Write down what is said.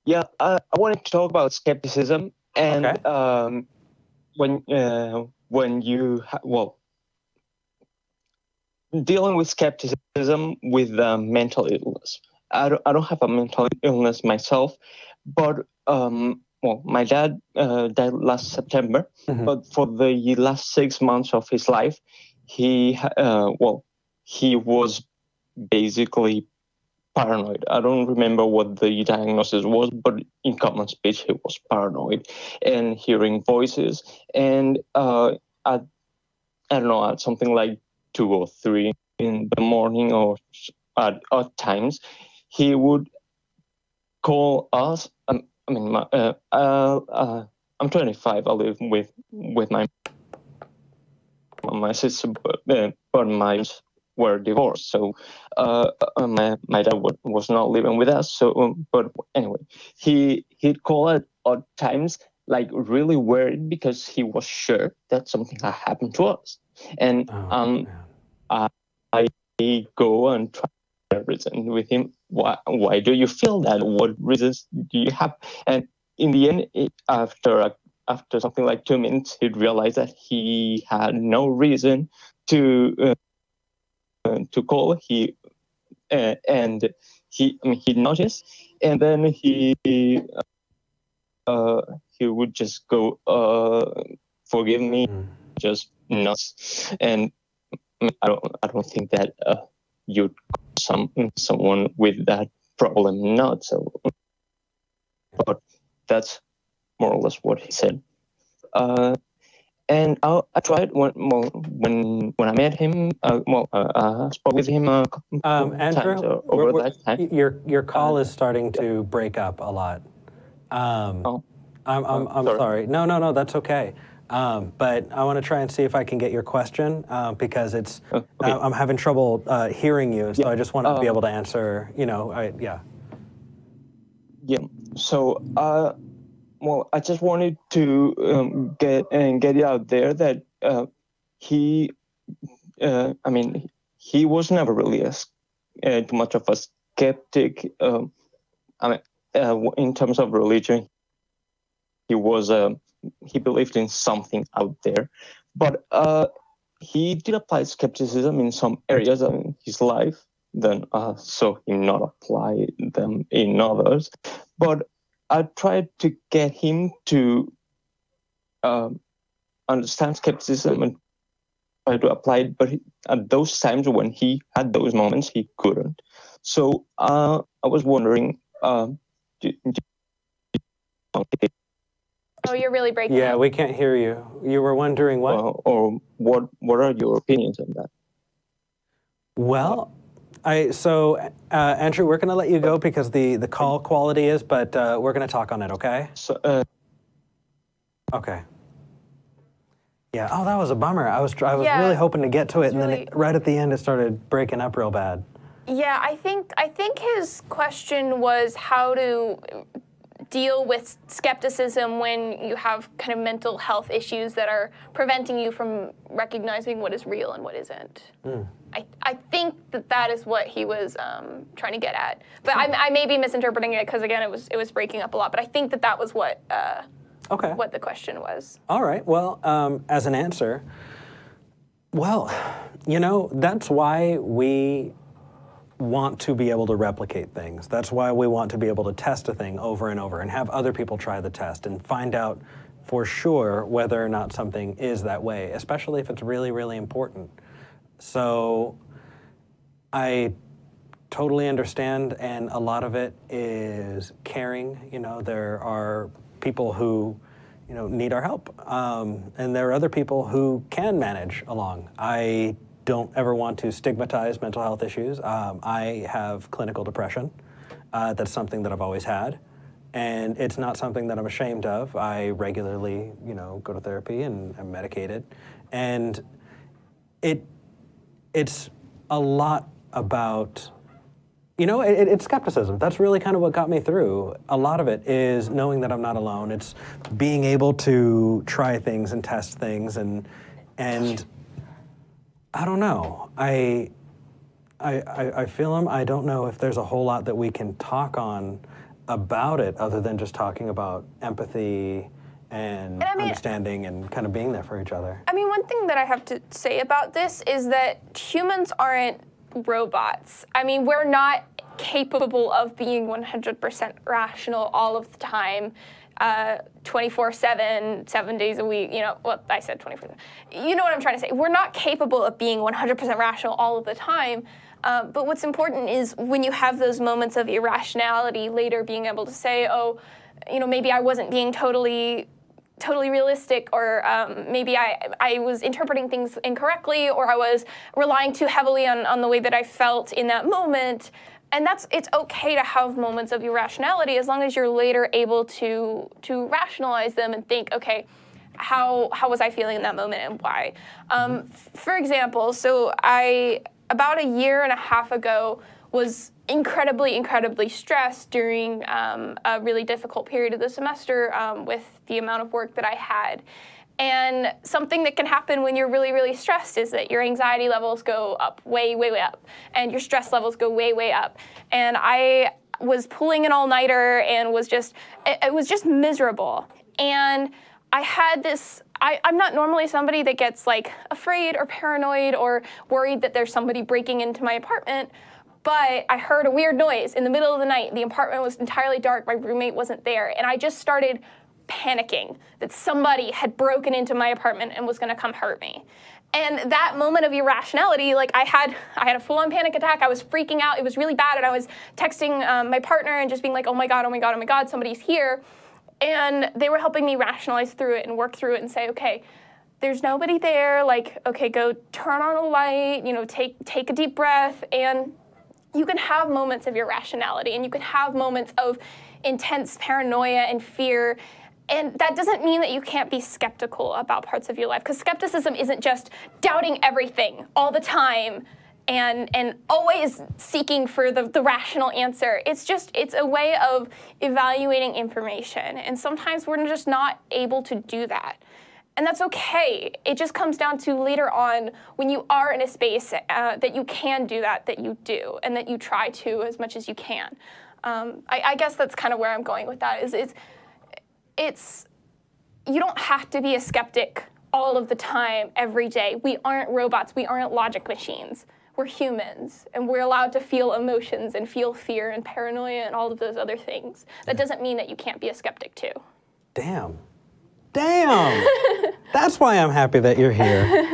Yeah, I wanted to talk about skepticism, and Okay. when you dealing with skepticism with mental illness. I don't have a mental illness myself, but my dad died last September. Mhm. But for the last 6 months of his life, he was basically paranoid. I don't remember what the diagnosis was, but in common speech, he was paranoid and hearing voices. And at, I don't know, at something like 2 or 3 in the morning, or at odd times, he would call us. I'm 25. I live with my sister, but my parents were divorced, so my dad was not living with us. So, but anyway, he'd call at odd times, like really worried because he was sure that something had happened to us, and I go and try to reason with him. Why do you feel that? What reasons do you have? And in the end, after something like 2 minutes, he'd realize that he had no reason to call. He noticed, and then he would just go, forgive me, just nuts. And I don't think that you'd call someone with that problem nuts. So, but that's more or less what he said. And I tried when I met him. I spoke with him a couple times Andrew, over that time. your call is starting to break up a lot. I'm sorry. No, that's okay. But I want to try and see if I can get your question because it's okay. I'm having trouble hearing you, so I just want to be able to answer. Yeah. So, I just wanted to get it out there that he was never really too much of a skeptic. In terms of religion, he believed in something out there, but he did apply skepticism in some areas in his life. Then saw him not apply them in others, but I tried to get him to understand skepticism and try to apply it, but at those times when he had those moments, he couldn't. So I was wondering, oh, you're really breaking Yeah, up. we can't hear you. You were wondering what? Or what are your opinions on that? Well, Andrew, we're going to let you go because the call quality is, but we're going to talk on it, okay? So, okay. Yeah. Oh, that was a bummer. I was really hoping to get to it, and then right at the end, it started breaking up real bad. Yeah, I think his question was how to deal with skepticism when you have kind of mental health issues that are preventing you from recognizing what is real and what isn't. I think that is what he was trying to get at. But I may be misinterpreting it because, again, it was breaking up a lot. But I think that was what what the question was. All right. Well, as an answer, well, that's why we want to be able to replicate things. That's why we want to be able to test a thing over and over and have other people try the test and find out for sure whether or not something is that way, especially if it's really, really important. So I totally understand, and a lot of it is caring. There are people who need our help, and there are other people who can manage along. I don't ever want to stigmatize mental health issues. I have clinical depression. That's something that I've always had, and it's not something that I'm ashamed of. I regularly, go to therapy and I'm medicated, and it's a lot about, it's skepticism. That's really kind of what got me through. A lot of it is knowing that I'm not alone. It's being able to try things and test things, and I don't know. I feel him. I don't know if there's a whole lot that we can talk on about it other than just talking about empathy and understanding and kind of being there for each other. I mean, one thing that I have to say about this is that humans aren't robots. I mean, we're not capable of being 100% rational all of the time, 24/7, 7 days a week. You know, well, I said 24/7. You know what I'm trying to say. We're not capable of being 100% rational all of the time. But what's important is when you have those moments of irrationality, later being able to say, oh, you know, maybe I wasn't being totally realistic, or maybe I was interpreting things incorrectly, or I was relying too heavily on the way that I felt in that moment. And it's okay to have moments of irrationality as long as you're later able to rationalize them and think, okay, how was I feeling in that moment and why? For example, so about a year and a half ago was incredibly stressed during a really difficult period of the semester with the amount of work that I had. And something that can happen when you're really stressed is that your anxiety levels go up, way up, and your stress levels go way up. And I was pulling an all-nighter and it was just miserable. And I had this, I'm not normally somebody that gets like afraid or paranoid or worried that there's somebody breaking into my apartment, but I heard a weird noise in the middle of the night. The apartment was entirely dark, my roommate wasn't there, and I just started panicking that somebody had broken into my apartment and was gonna come hurt me. And that moment of irrationality, like I had a full-on panic attack. I was freaking out, it was really bad, and I was texting my partner and just being like, oh my God, somebody's here. And they were helping me rationalize through it and work through it and say, okay, there's nobody there, like, okay, go turn on a light, you know, take a deep breath, and you can have moments of irrationality, and you can have moments of intense paranoia and fear. And that doesn't mean that you can't be skeptical about parts of your life, because skepticism isn't just doubting everything all the time and always seeking for the rational answer. It's a way of evaluating information. And sometimes we're just not able to do that. And that's okay. It just comes down to later on when you are in a space that you can do that you do, and that you try to as much as you can. I guess that's kind of where I'm going with that, is you don't have to be a skeptic all of the time, every day. We aren't robots. We aren't logic machines. We're humans, and we're allowed to feel emotions and feel fear and paranoia and all of those other things. That doesn't mean that you can't be a skeptic too. Damn. That's why I'm happy that you're here.